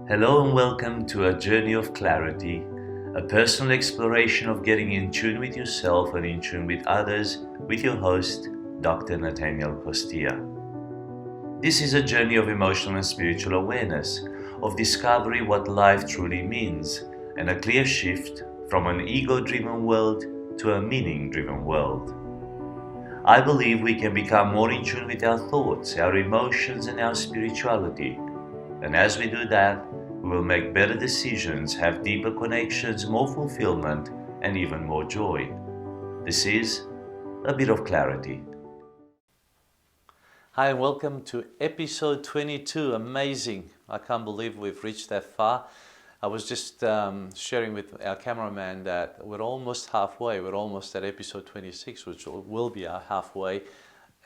Hello and welcome to a journey of clarity, a personal exploration of getting in tune with yourself and in tune with others with your host, Dr. Natanael Costea. This is a journey of emotional and spiritual awareness, of discovery what life truly means, and a clear shift from an ego-driven world to a meaning-driven world. I believe we can become more in tune with our thoughts, our emotions, and our spirituality. And as we do that, we will make better decisions, have deeper connections, more fulfillment, and even more joy. This is a bit of clarity. Hi, and welcome to episode 22. Amazing. I can't believe we've reached that far. I was just sharing with our cameraman that we're almost halfway. We're almost at episode 26, which will be our halfway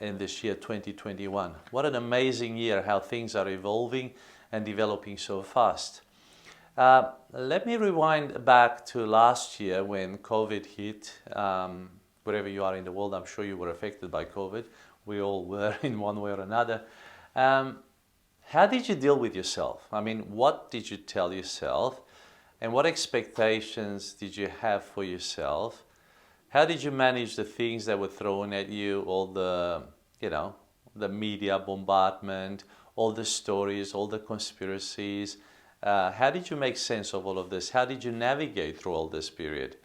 in this year 2021. What an amazing year, how things are evolving and developing so fast. Let me rewind back to last year when COVID hit. Wherever you are in the world, I'm sure you were affected by COVID. We all were in one way or another. How did you deal with yourself? I mean, what did you tell yourself? And what expectations did you have for yourself? How did you manage the things that were thrown at you, all the media bombardment, all the stories, all the conspiracies? How did you make sense of all of this? How did you navigate through all this period?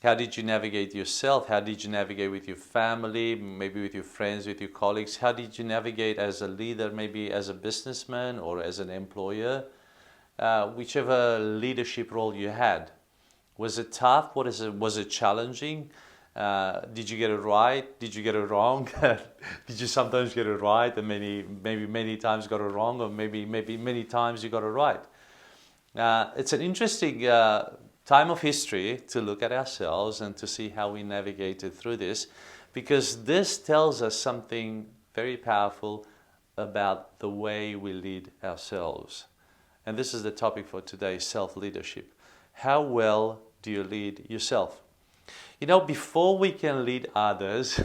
How did you navigate yourself? How did you navigate with your family, maybe with your friends, with your colleagues? How did you navigate as a leader, maybe as a businessman or as an employer? Whichever leadership role you had. Was it tough? Was it challenging? Did you get it right? Did you get it wrong? Did you sometimes get it right and maybe many times got it wrong, or maybe many times you got it right? It's an interesting time of history to look at ourselves and to see how we navigated through this, because this tells us something very powerful about the way we lead ourselves. And this is the topic for today, self-leadership. How well do you lead yourself? Before we can lead others,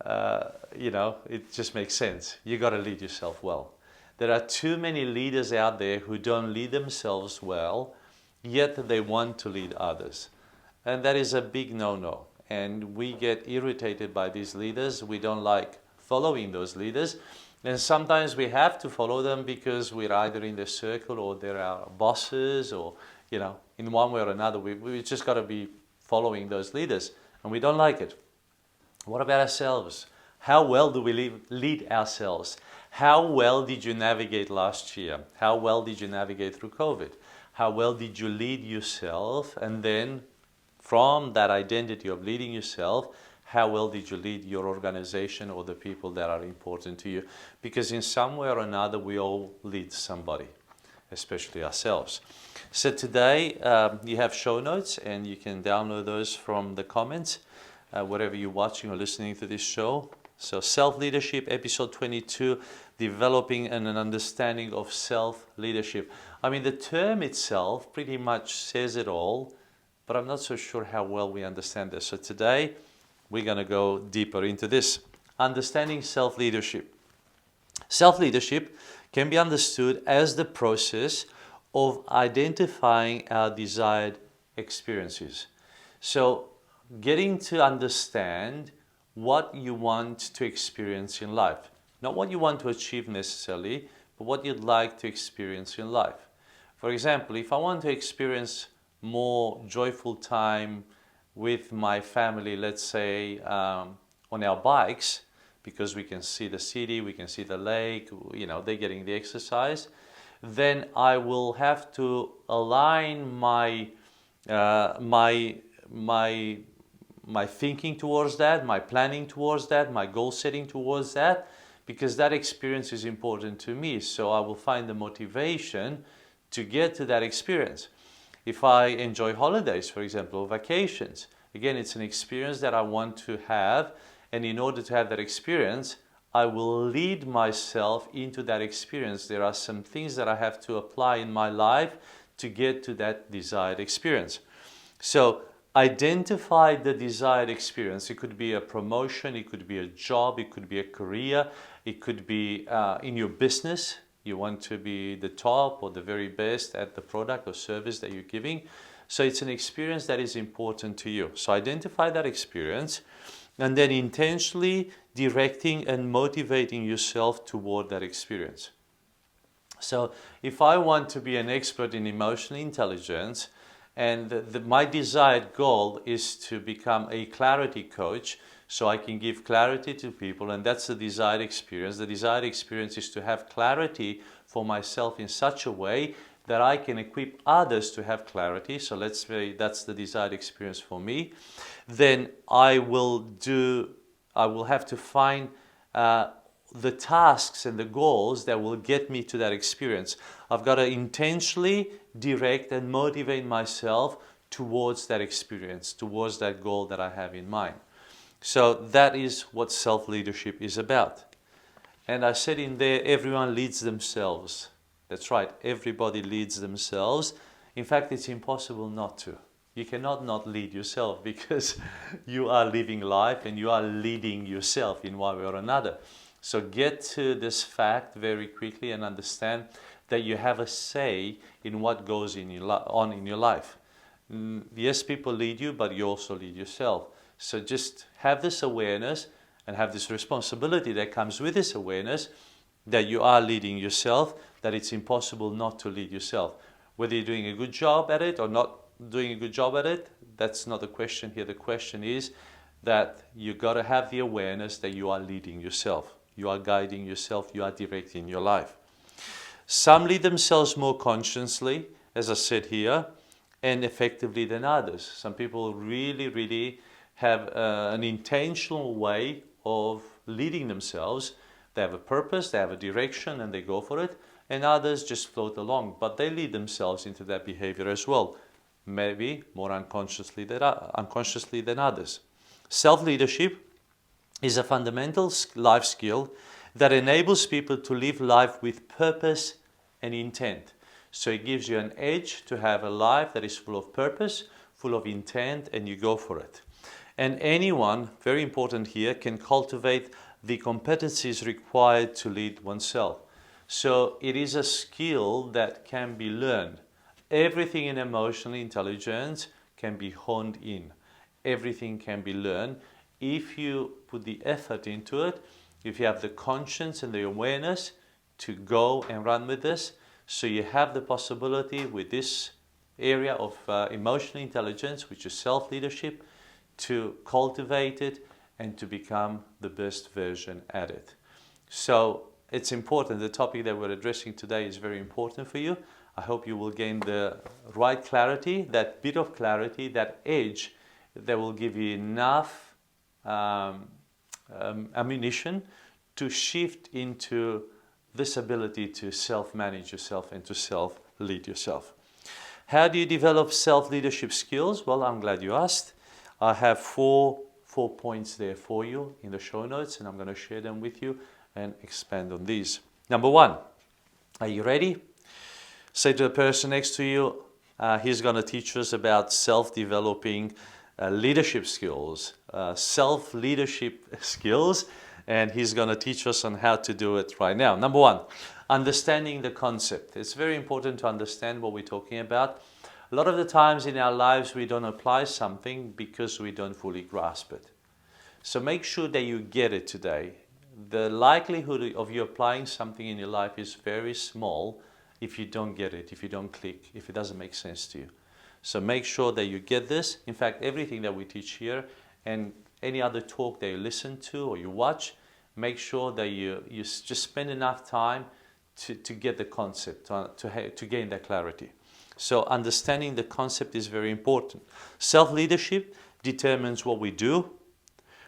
it just makes sense. You got to lead yourself well. There are too many leaders out there who don't lead themselves well, yet they want to lead others. And that is a big no-no. And we get irritated by these leaders. We don't like following those leaders. And sometimes we have to follow them because we're either in their circle or they're our bosses, or, in one way or another, we just got to be following those leaders. And we don't like it. What about ourselves? How well do we lead ourselves? How well did you navigate last year? How well did you navigate through COVID? How well did you lead yourself? And then from that identity of leading yourself, how well did you lead your organization or the people that are important to you? Because in some way or another, we all lead somebody, especially ourselves. So today, you have show notes and you can download those from the comments, wherever you're watching or listening to this show. So self-leadership, episode 22, developing an understanding of self-leadership. I mean, the term itself pretty much says it all, but I'm not so sure how well we understand this. So today, we're going to go deeper into this. Understanding self-leadership. Self-leadership can be understood as the process of identifying our desired experiences. So, getting to understand what you want to experience in life. Not what you want to achieve necessarily, but what you'd like to experience in life. For example, if I want to experience more joyful time with my family, let's say on our bikes, because we can see the city, we can see the lake, they're getting the exercise, then I will have to align my thinking towards that, my planning towards that, my goal setting towards that, because that experience is important to me. So I will find the motivation to get to that experience. If I enjoy holidays, for example, or vacations, again, it's an experience that I want to have. And in order to have that experience, I will lead myself into that experience. There are some things that I have to apply in my life to get to that desired experience. So identify the desired experience. It could be a promotion, it could be a job, it could be a career, it could be in your business. You want to be the top or the very best at the product or service that you're giving. So it's an experience that is important to you. So identify that experience and then intentionally directing and motivating yourself toward that experience. So if I want to be an expert in emotional intelligence and my desired goal is to become a clarity coach, so I can give clarity to people, and that's the desired experience. The desired experience is to have clarity for myself in such a way that I can equip others to have clarity. So let's say that's the desired experience for me. Then I will have to find the tasks and the goals that will get me to that experience. I've got to intentionally direct and motivate myself towards that experience, towards that goal that I have in mind. So that is what self-leadership is about. And I said in there, everyone leads themselves. That's right, everybody leads themselves. In fact, it's impossible not to. You cannot not lead yourself because you are living life and you are leading yourself in one way or another. So get to this fact very quickly and understand that you have a say in what goes on in your life. Yes, people lead you, but you also lead yourself. So just have this awareness and have this responsibility that comes with this awareness that you are leading yourself, that it's impossible not to lead yourself. Whether you're doing a good job at it or not doing a good job at it, that's not the question here. The question is that you got to have the awareness that you are leading yourself. You are guiding yourself. You are directing your life. Some lead themselves more consciously, as I said here, and effectively than others. Some people really have an intentional way of leading themselves. They have a purpose, they have a direction, and they go for it. And others just float along, but they lead themselves into that behavior as well. Maybe more unconsciously than others. Self-leadership is a fundamental life skill that enables people to live life with purpose and intent. So it gives you an edge to have a life that is full of purpose, full of intent, and you go for it. And anyone, very important here, can cultivate the competencies required to lead oneself. So it is a skill that can be learned. Everything in emotional intelligence can be honed in. Everything can be learned if you put the effort into it, if you have the conscience and the awareness to go and run with this. So you have the possibility with this area of emotional intelligence, which is self-leadership, to cultivate it and to become the best version at it. So it's important. The topic that we're addressing today is very important for you. I hope you will gain the right clarity, that bit of clarity, that edge that will give you enough ammunition to shift into this ability to self-manage yourself and to self-lead yourself. How do you develop self-leadership skills? Well, I'm glad you asked. I have four points there for you in the show notes, and I'm going to share them with you and expand on these. Number one, are you ready? Say to the person next to you, he's going to teach us about self-developing leadership skills, self-leadership skills, and he's going to teach us on how to do it right now. Number one, understanding the concept. It's very important to understand what we're talking about. A lot of the times in our lives we don't apply something because we don't fully grasp it. So make sure that you get it today. The likelihood of you applying something in your life is very small if you don't get it, if you don't click, if it doesn't make sense to you. So make sure that you get this. In fact, everything that we teach here and any other talk that you listen to or you watch, make sure that you just spend enough time to get the concept, to gain that clarity. So understanding the concept is very important. Self-leadership determines what we do,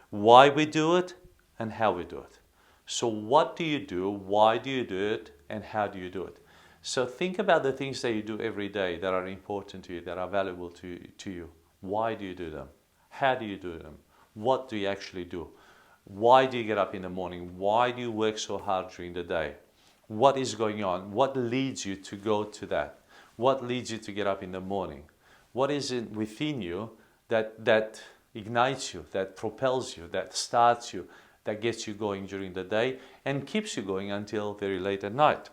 why we do it, and how we do it. So what do you do, why do you do it, and how do you do it? So think about the things that you do every day that are important to you, that are valuable to you. Why do you do them? How do you do them? What do you actually do? Why do you get up in the morning? Why do you work so hard during the day? What is going on? What leads you to go to that? What leads you to get up in the morning? What is it within you that ignites you, that propels you, that starts you, that gets you going during the day and keeps you going until very late at night?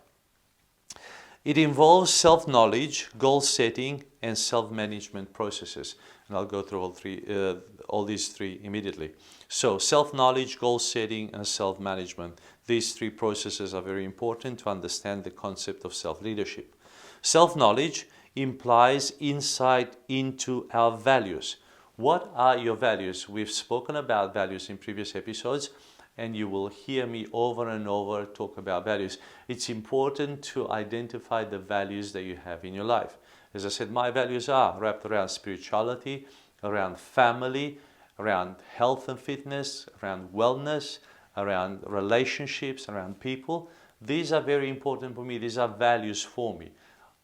It involves self-knowledge, goal setting, and self-management processes. And I'll go through all these three immediately. So self-knowledge, goal setting, and self-management. These three processes are very important to understand the concept of self-leadership. Self-knowledge implies insight into our values. What are your values? We've spoken about values in previous episodes, and you will hear me over and over talk about values. It's important to identify the values that you have in your life. As I said, my values are wrapped around spirituality, around family, around health and fitness, around wellness, around relationships, around people. These are very important for me. These are values for me.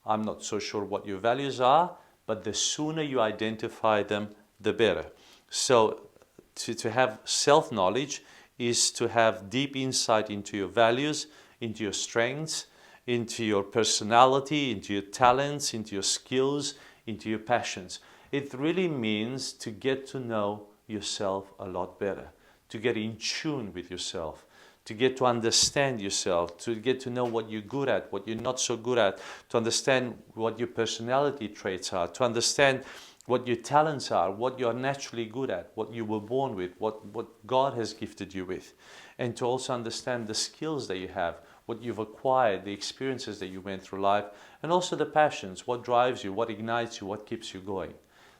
I'm not so sure what your values are, but the sooner you identify them, the better. So to have self-knowledge is to have deep insight into your values, into your strengths, into your personality, into your talents, into your skills, into your passions. It really means to get to know yourself a lot better, to get in tune with yourself, to get to understand yourself, to get to know what you're good at, what you're not so good at, to understand what your personality traits are, to understand what your talents are, what you're naturally good at, what you were born with, what God has gifted you with. And to also understand the skills that you have, what you've acquired, the experiences that you went through life, and also the passions, what drives you, what ignites you, what keeps you going.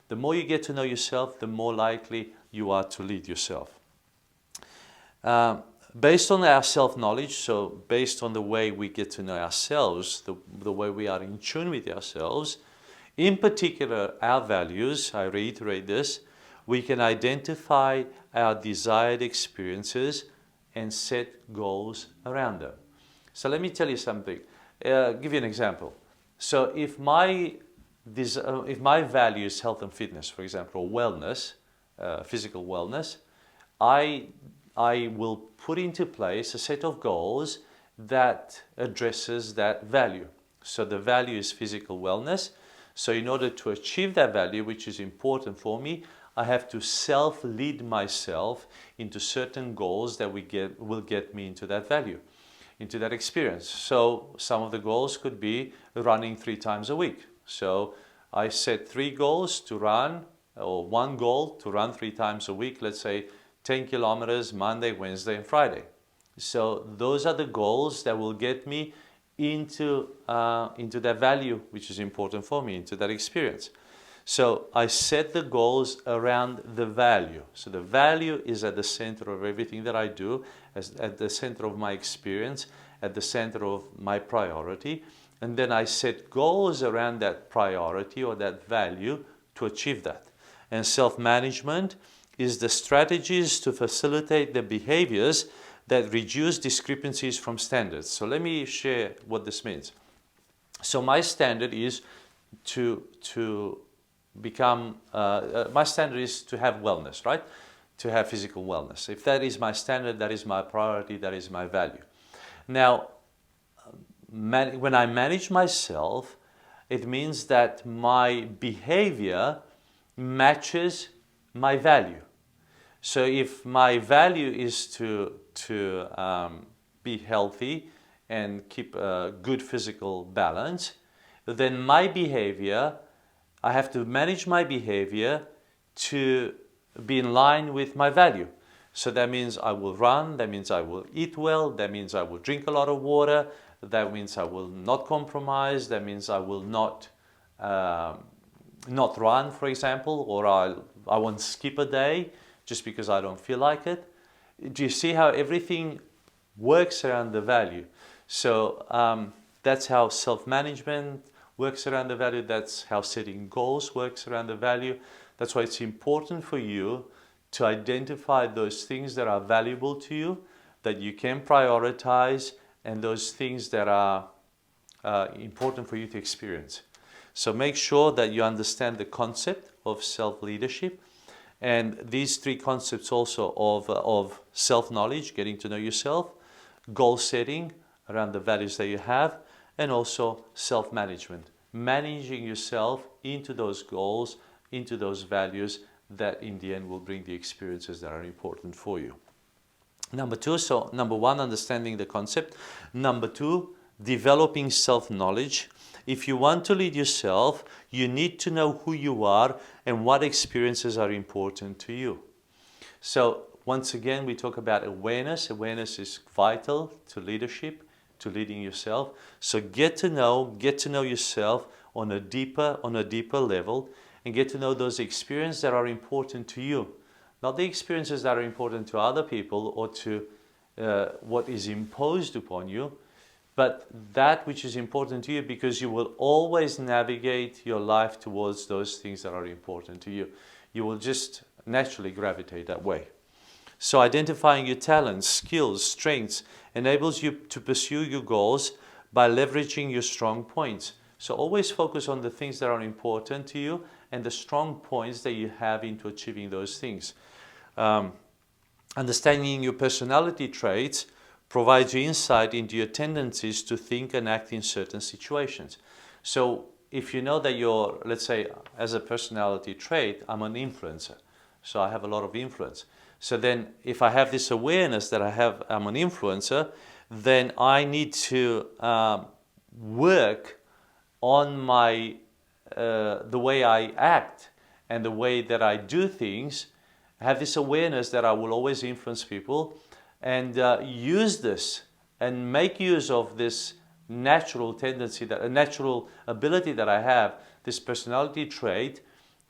The more you get to know yourself, the more likely you are to lead yourself. Based on our self-knowledge, so based on the way we get to know ourselves, the way we are in tune with ourselves, in particular, our values, I reiterate this, we can identify our desired experiences and set goals around them. So let me tell you something. Give you an example. So if my value is health and fitness, for example, or wellness, physical wellness, I will put into place a set of goals that addresses that value. So the value is physical wellness. So in order to achieve that value, which is important for me, I have to self-lead myself into certain goals that will get me into that value, into that experience. So some of the goals could be running 3 times a week. So I set 3 goals to run, or 1 goal to run 3 times a week, let's say 10 kilometers Monday, Wednesday, and Friday. So those are the goals that will get me into that value, which is important for me, into that experience. So I set the goals around the value. So the value is at the center of everything that I do, at the center of my experience, at the center of my priority. And then I set goals around that priority or that value to achieve that. And self-management is the strategies to facilitate the behaviors that reduce discrepancies from standards. So let me share what this means. So my standard is to become, my standard is to have wellness, right? To have physical wellness. If that is my standard, that is my priority, that is my value. Now, when I manage myself, it means that my behavior matches my value. So if my value is to be healthy and keep a good physical balance, then my behavior, I have to manage my behavior to be in line with my value. So that means I will run, that means I will eat well, that means I will drink a lot of water, that means I will not compromise, that means I will not run, for example, or I won't skip a day just because I don't feel like it. Do you see how everything works around the value? So that's how self-management works around the value. That's how setting goals works around the value. That's why it's important for you to identify those things that are valuable to you, that you can prioritize, and those things that are important for you to experience. So make sure that you understand the concept of self-leadership. And these 3 concepts also of self-knowledge, getting to know yourself, goal setting around the values that you have, and also self-management, managing yourself into those goals, into those values that in the end will bring the experiences that are important for you. Number 1, understanding the concept. Number 2, developing self-knowledge. If you want to lead yourself, you need to know who you are and what experiences are important to you. So once again, we talk about awareness. Awareness is vital to leadership, to leading yourself. So get to know yourself on a deeper level, and get to know those experiences that are important to you. Not the experiences that are important to other people or to what is imposed upon you, but that which is important to you, because you will always navigate your life towards those things that are important to you. You will just naturally gravitate that way. So identifying your talents, skills, strengths enables you to pursue your goals by leveraging your strong points. So always focus on the things that are important to you and the strong points that you have into achieving those things. Understanding your personality traits provides you insight into your tendencies to think and act in certain situations. So if you know that you're, let's say, as a personality trait, I'm an influencer. So I have a lot of influence. So then if I have this awareness that I'm an influencer, then I need to work on my the way I act and the way that I do things. Have this awareness that I will always influence people, and use this and make use of this natural tendency, that a natural ability that I have, this personality trait,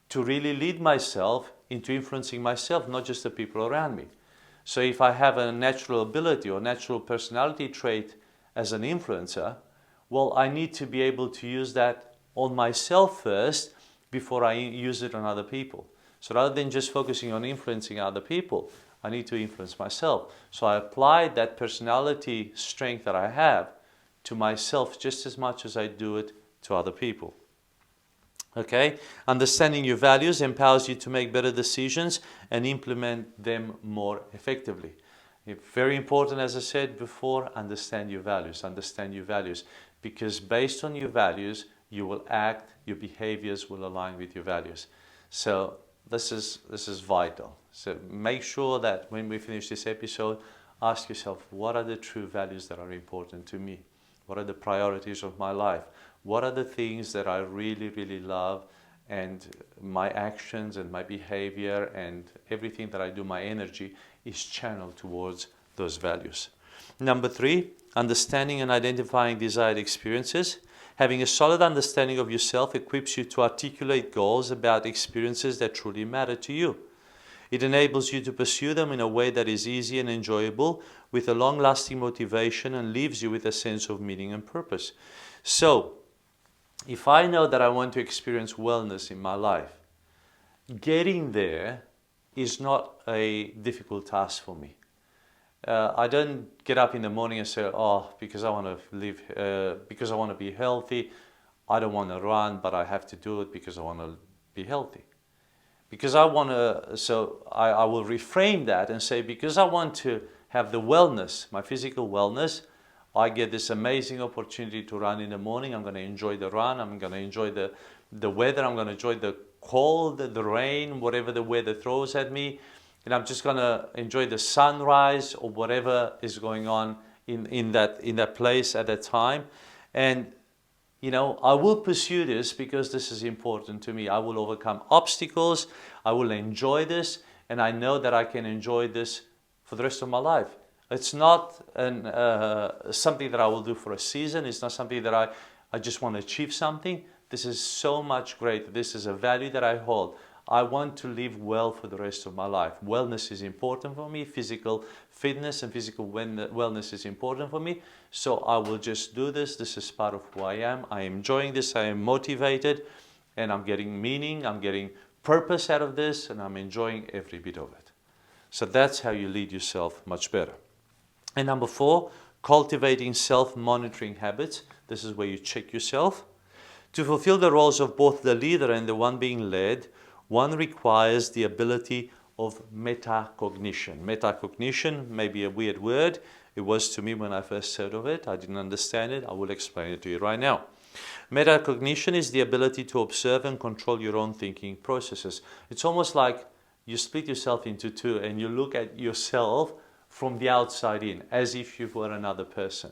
to really lead myself into influencing myself, not just the people around me. So if I have a natural ability or natural personality trait as an influencer, well, I need to be able to use that on myself first before I use it on other people. So rather than just focusing on influencing other people, I need to influence myself. So I apply that personality strength that I have to myself just as much as I do it to other people. Okay? Understanding your values empowers you to make better decisions and implement them more effectively. Very important, as I said before, understand your values. Understand your values. Because based on your values, you will act, your behaviors will align with your values. So this is vital. So make sure that when we finish this episode, ask yourself, what are the true values that are important to me? What are the priorities of my life? What are the things that I really, really love? And my actions and my behavior and everything that I do, my energy, is channeled towards those values. Number 3, understanding and identifying desired experiences. Having a solid understanding of yourself equips you to articulate goals about experiences that truly matter to you. It enables you to pursue them in a way that is easy and enjoyable, with a long-lasting motivation, and leaves you with a sense of meaning and purpose. So, if I know that I want to experience wellness in my life, getting there is not a difficult task for me. I don't get up in the morning and say, because I want to live, because I want to be healthy, I don't want to run, but I have to do it because I want to be healthy. Because I want to, so I will reframe that and say, because I want to have the wellness, my physical wellness, I get this amazing opportunity to run in the morning. I'm going to enjoy the run. I'm going to enjoy the weather. I'm going to enjoy the cold, the rain, whatever the weather throws at me. And I'm just going to enjoy the sunrise or whatever is going on in that place at that time. And, you know, I will pursue this because this is important to me. I will overcome obstacles. I will enjoy this. And I know that I can enjoy this for the rest of my life. It's not something that I will do for a season. It's not something that I just want to achieve something. This is so much greater. This is a value that I hold. I want to live well for the rest of my life. Wellness is important for me. Physical fitness and physical wellness is important for me. So I will just do this. This is part of who I am. I am enjoying this. I am motivated. And I'm getting meaning. I'm getting purpose out of this. And I'm enjoying every bit of it. So that's how you lead yourself much better. And number 4, cultivating self-monitoring habits. This is where you check yourself. To fulfill the roles of both the leader and the one being led, one requires the ability of metacognition. Metacognition may be a weird word. It was to me when I first heard of it. I didn't understand it. I will explain it to you right now. Metacognition is the ability to observe and control your own thinking processes. It's almost like you split yourself into two and you look at yourself from the outside in, as if you were another person.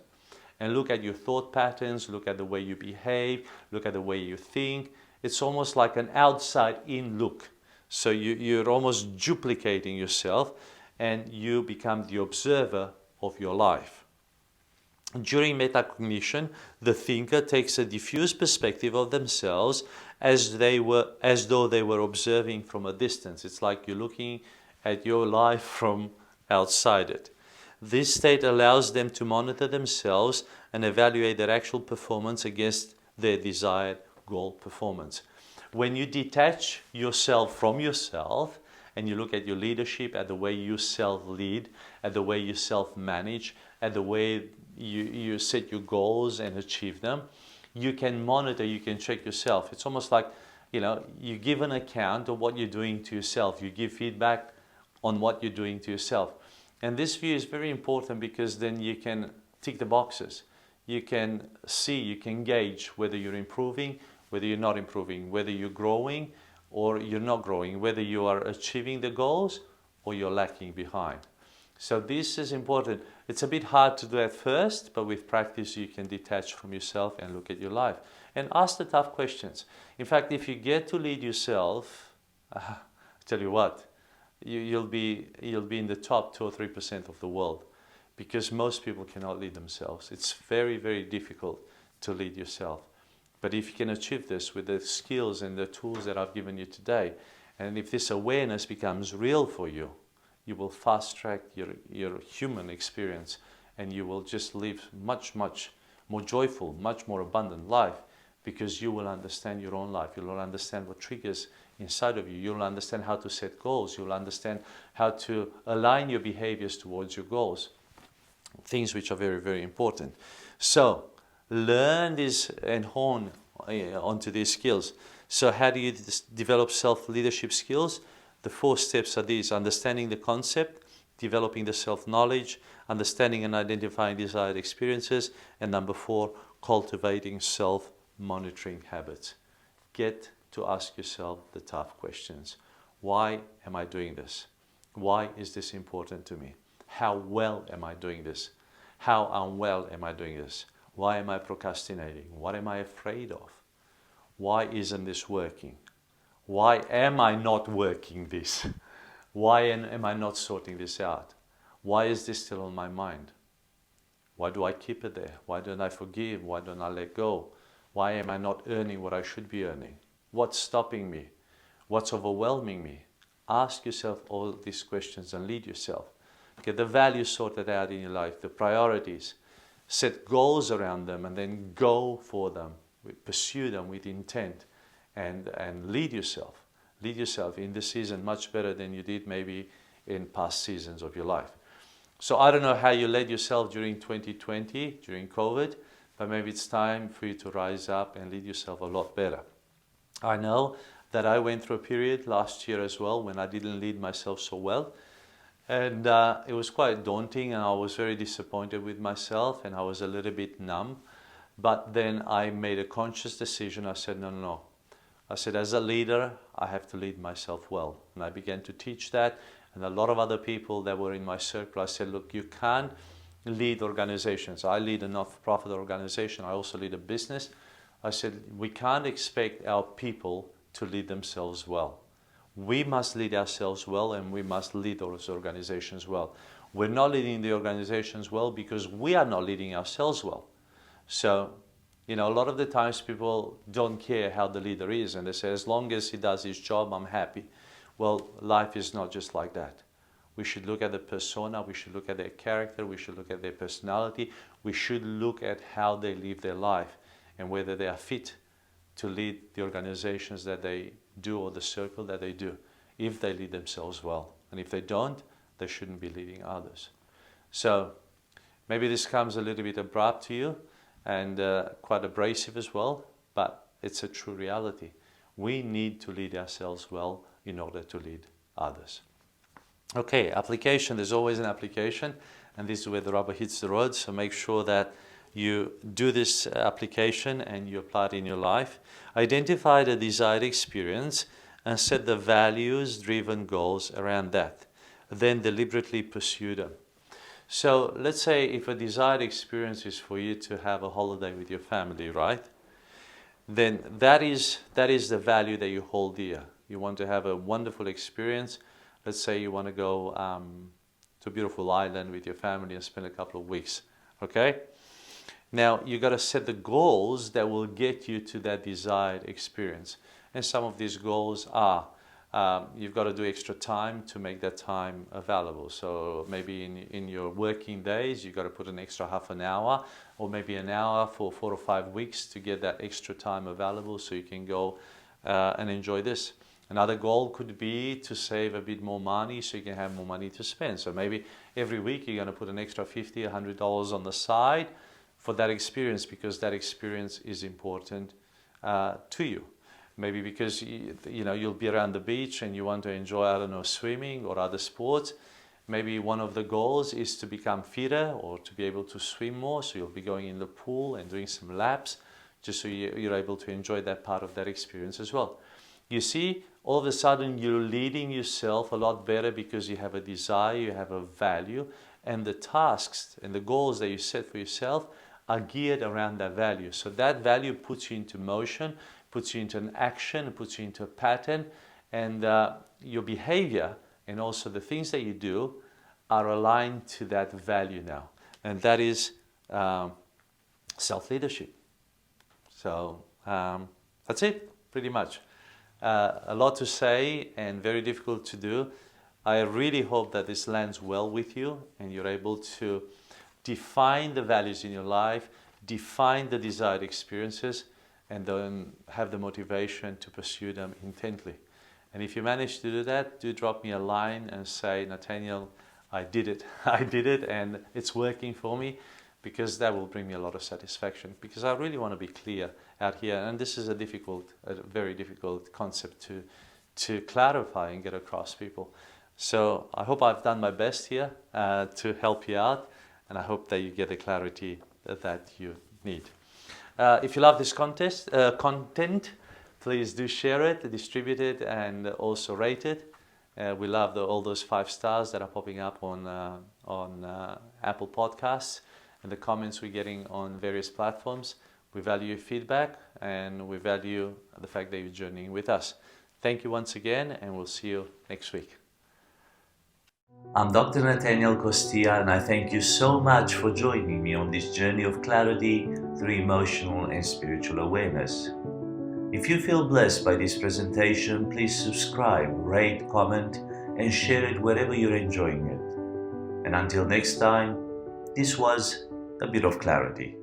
and look at your thought patterns, look at the way you behave, look at the way you think. It's almost like an outside-in look. So you're almost duplicating yourself, and you become the observer of your life. During metacognition, the thinker takes a diffuse perspective of themselves as though they were observing from a distance. It's like you're looking at your life from outside it. This state allows them to monitor themselves and evaluate their actual performance against their desired goal performance. When you detach yourself from yourself and you look at your leadership, at the way you self-lead, at the way you self-manage, at the way you set your goals and achieve them, you can monitor, you can check yourself. It's almost like, you give an account of what you're doing to yourself. You give feedback on what you're doing to yourself. And this view is very important because then you can tick the boxes. You can see, you can gauge whether you're improving, whether you're not improving, whether you're growing or you're not growing, whether you are achieving the goals or you're lacking behind. So this is important. It's a bit hard to do at first, but with practice you can detach from yourself and look at your life and ask the tough questions. In fact, if you get to lead yourself, I tell you what, you'll be in the top 2 or 3% of the world, because most people cannot lead themselves. It's very, very difficult to lead yourself. But if you can achieve this with the skills and the tools that I've given you today, and if this awareness becomes real for you, you will fast track your human experience, and you will just live much, much more joyful, much more abundant life, because you will understand your own life. You will understand what triggers inside of you. You'll understand how to set goals. You'll understand how to align your behaviors towards your goals. Things which are very, very important. So, learn this and hone onto these skills. So how do you develop self-leadership skills? The 4 steps are these: understanding the concept, developing the self-knowledge, understanding and identifying desired experiences, and number 4, cultivating self-monitoring habits. Get to ask yourself the tough questions. Why am I doing this? Why is this important to me? How well am I doing this? How unwell am I doing this? Why am I procrastinating? What am I afraid of? Why isn't this working? Why am I not working this? Why am I not sorting this out? Why is this still on my mind? Why do I keep it there? Why don't I forgive? Why don't I let go? Why am I not earning what I should be earning? What's stopping me? What's overwhelming me? Ask yourself all these questions and lead yourself. Get the values sorted out in your life, the priorities. Set goals around them and then go for them. Pursue them with intent and lead yourself. Lead yourself in this season much better than you did maybe in past seasons of your life. So I don't know how you led yourself during 2020, during COVID, but maybe it's time for you to rise up and lead yourself a lot better. I know that I went through a period last year as well when I didn't lead myself so well. And it was quite daunting, and I was very disappointed with myself, and I was a little bit numb. But then I made a conscious decision. I said, no. I said, as a leader, I have to lead myself well. And I began to teach that. And a lot of other people that were in my circle, I said, look, you can't lead organizations. I lead a not-for-profit organization. I also lead a business. I said, we can't expect our people to lead themselves well. We must lead ourselves well, and we must lead those organizations well. We're not leading the organizations well because we are not leading ourselves well. So, a lot of the times people don't care how the leader is, and they say, as long as he does his job, I'm happy. Well, life is not just like that. We should look at the persona, we should look at their character, we should look at their personality, we should look at how they live their life and whether they are fit to lead the organizations that they do or the circle that they do, if they lead themselves well. And if they don't, they shouldn't be leading others. So maybe this comes a little bit abrupt to you and quite abrasive as well, but it's a true reality. We need to lead ourselves well in order to lead others. Okay, application. There's always an application, and this is where the rubber hits the road. So make sure that you do this application and you apply it in your life. Identify the desired experience and set the values-driven goals around that. Then deliberately pursue them. So let's say if a desired experience is for you to have a holiday with your family, right? Then that is the value that you hold dear. You want to have a wonderful experience. Let's say you want to go to a beautiful island with your family and spend a couple of weeks, okay? Now you got to set the goals that will get you to that desired experience. And some of these goals are you've got to do extra time to make that time available. So maybe in your working days, you've got to put an extra half an hour or maybe an hour for 4 or 5 weeks to get that extra time available so you can go and enjoy this. Another goal could be to save a bit more money so you can have more money to spend. So maybe every week you're going to put an extra $50, $100 on the side for that experience because that experience is important to you. Maybe because you'll be around the beach and you want to enjoy, I don't know, swimming or other sports. Maybe one of the goals is to become fitter or to be able to swim more. So you'll be going in the pool and doing some laps just so you're able to enjoy that part of that experience as well. You see, all of a sudden you're leading yourself a lot better because you have a desire, you have a value, and the tasks and the goals that you set for yourself are geared around that value. So that value puts you into motion, puts you into an action, puts you into a pattern, and your behavior and also the things that you do are aligned to that value now. And that is self-leadership. So that's it, pretty much. A lot to say and very difficult to do. I really hope that this lands well with you and you're able to define the values in your life, define the desired experiences, and then have the motivation to pursue them intently. And if you manage to do that, do drop me a line and say, Natanael, I did it. I did it and it's working for me, because that will bring me a lot of satisfaction, because I really want to be clear out here. And this is a very difficult concept to clarify and get across people. So I hope I've done my best here to help you out, and I hope that you get the clarity that you need. If you love this content, please do share it, distribute it, and also rate it. We love all those 5 stars that are popping up on Apple Podcasts and the comments we're getting on various platforms. We value your feedback and we value the fact that you're journeying with us. Thank you once again, and we'll see you next week. I'm Dr. Natanael Costea, and I thank you so much for joining me on this journey of clarity through emotional and spiritual awareness. If you feel blessed by this presentation, please subscribe, rate, comment, and share it wherever you're enjoying it. And until next time, this was A Bit of Clarity.